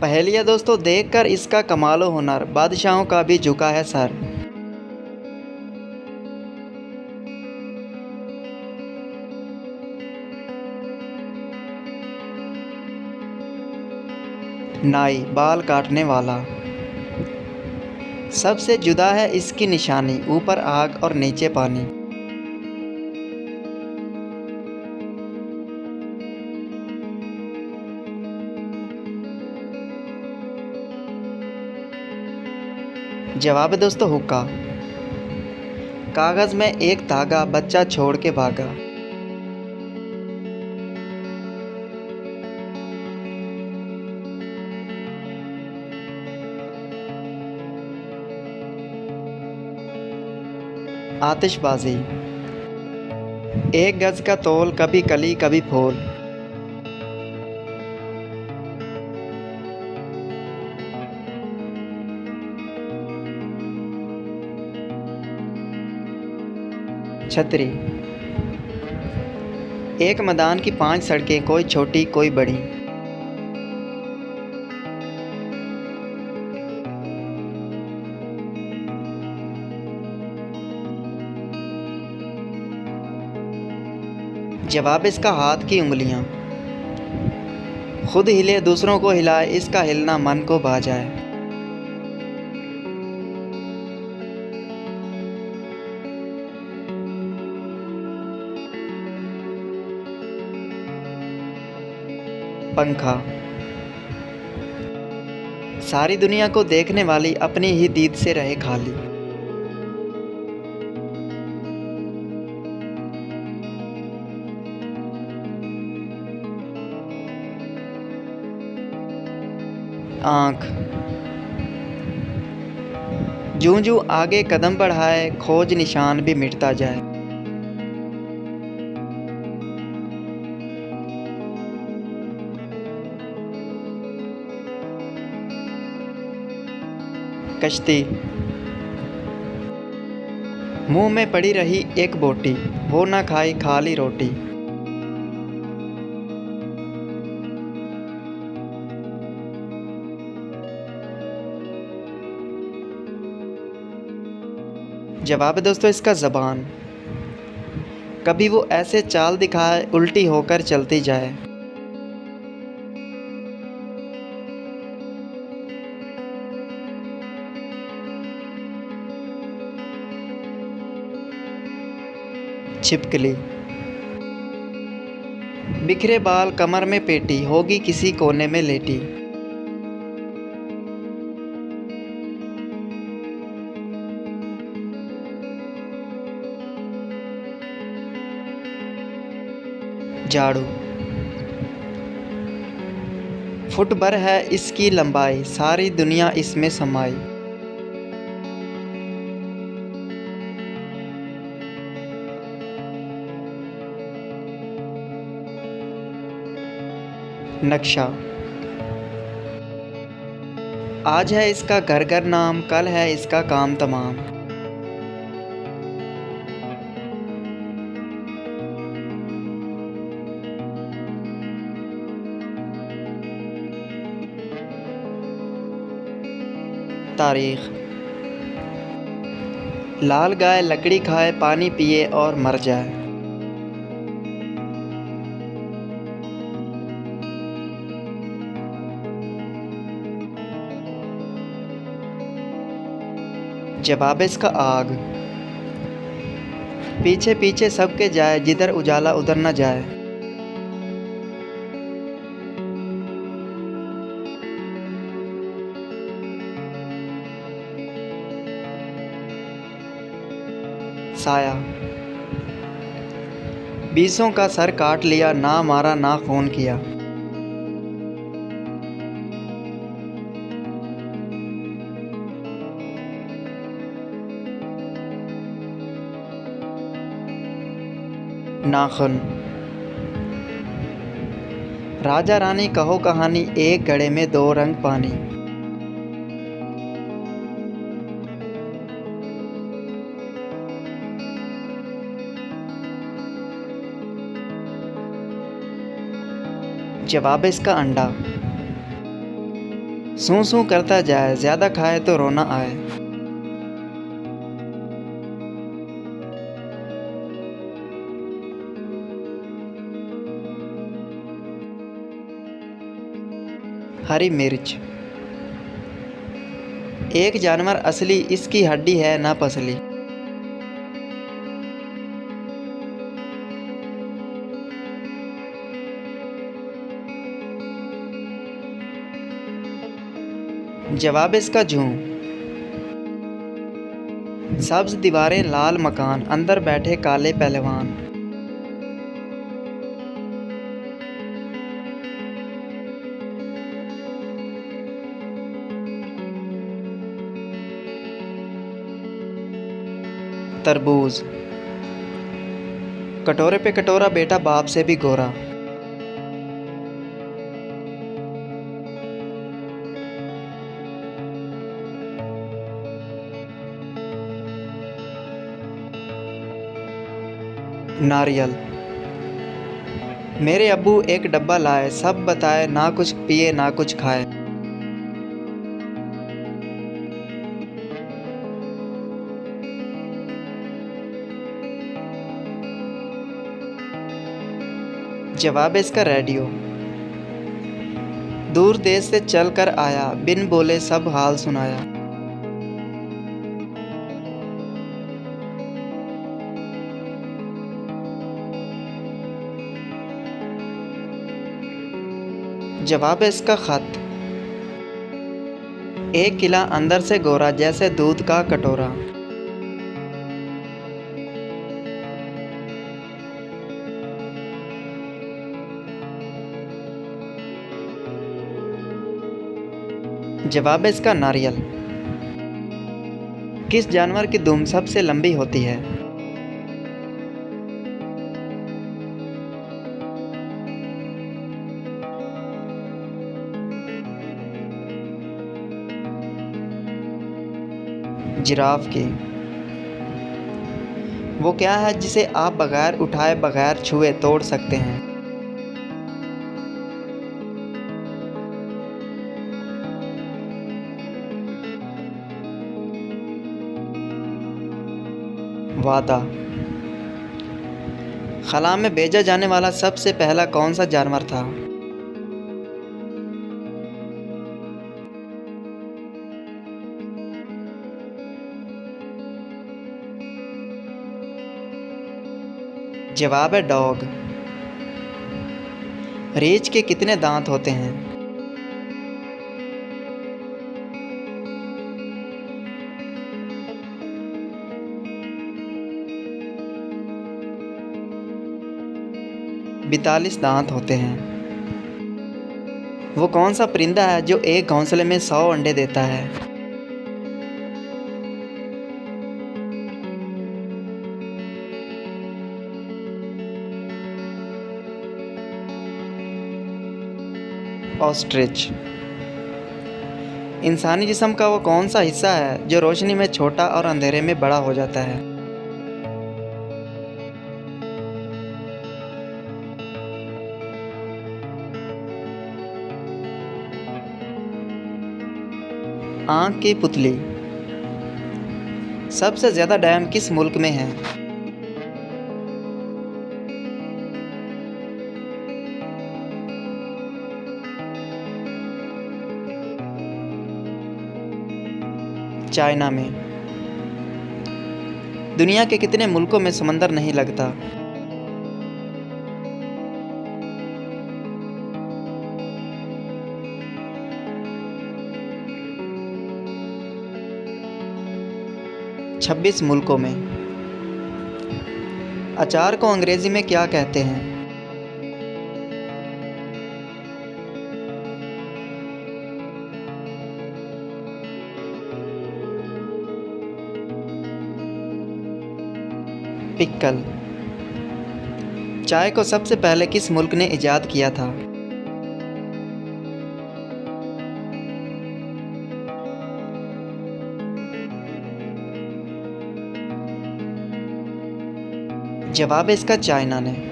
पहेलियाँ दोस्तों देखकर इसका कमालो हुनर, बादशाहों का भी झुका है सर। नाई बाल काटने वाला। सबसे जुदा है इसकी निशानी, ऊपर आग और नीचे पानी। जवाब है दोस्तों हुक्का। कागज में एक धागा, बच्चा छोड़ के भागा। आतिशबाजी। एक गज का तौल, कभी कली कभी फूल। छतरी। एक मैदान की 5 सड़कें, कोई छोटी कोई बड़ी। जवाब इसका हाथ की उंगलियां। खुद हिले दूसरों को हिलाए, इसका हिलना मन को भा जाए। पंखा। सारी दुनिया को देखने वाली, अपनी ही दीद से रहे खाली। आँख। जूं जूं आगे कदम बढ़ाए, खोज निशान भी मिटता जाए। कश्ती। मुंह में पड़ी रही एक बोटी, वो ना खाई खाली रोटी। जवाब है दोस्तों इसका ज़बान। कभी वो ऐसे चाल दिखाए, उल्टी होकर चलती जाए। छिपकली। बिखरे बाल, कमर में पेटी, होगी किसी कोने में लेटी। झाड़ू। फुट भर है इसकी लंबाई, सारी दुनिया इसमें समाई। नक्शा। आज है इसका घर घर नाम, कल है इसका काम तमाम। तारीख। लाल गाय लकड़ी खाए, पानी पिए और मर जाए। जवाब है इसका आग। पीछे पीछे सबके जाए, जिधर उजाला उधर न जाए। साया। बीसों का सर काट लिया, ना मारा ना खून किया। नाखून। राजा रानी कहो कहानी, एक घड़े में 2 रंग पानी। जवाब है इसका अंडा। सूं सूं करता जाए, ज़्यादा खाए तो रोना आए। हरी मिर्च। एक जानवर असली, इसकी हड्डी है ना पसली। जवाब इसका जूं। सब्ज दीवारें लाल मकान, अंदर बैठे काले पहलवान। तरबूज। कटोरे पे कटोरा, बेटा बाप से भी गोरा। नारियल। मेरे अब्बू एक डब्बा लाए, सब बताए ना कुछ पिए ना कुछ खाए। जवाब इसका रेडियो। दूर देश से चल कर आया, बिन बोले सब हाल सुनाया। जवाब इसका खत। एक किला अंदर से गोरा, जैसे दूध का कटोरा। जवाब इसका नारियल। किस जानवर की दुम सबसे लंबी होती है? जिराफ की। वो क्या है जिसे आप बगैर उठाए बगैर छुए तोड़ सकते हैं? वादा। खला में भेजा जाने वाला सबसे पहला कौन सा जानवर था? जवाब है डॉग। रीछ के कितने दांत होते हैं? बितालीस दांत होते हैं। वो कौन सा परिंदा है जो एक घोंसले में 100 अंडे देता है? ऑस्ट्रिच। इंसानी जिस्म का वो कौन सा हिस्सा है जो रोशनी में छोटा और अंधेरे में बड़ा हो जाता है? आँख की पुतली। सबसे ज्यादा डैम किस मुल्क में है? चाइना में। दुनिया के कितने मुल्कों में समंदर नहीं लगता? छब्बीस मुल्कों में। अचार को अंग्रेजी में क्या कहते हैं? पिक्कल। चाय को सबसे पहले किस मुल्क ने इजाद किया था? जवाब है इसका चाइना ने।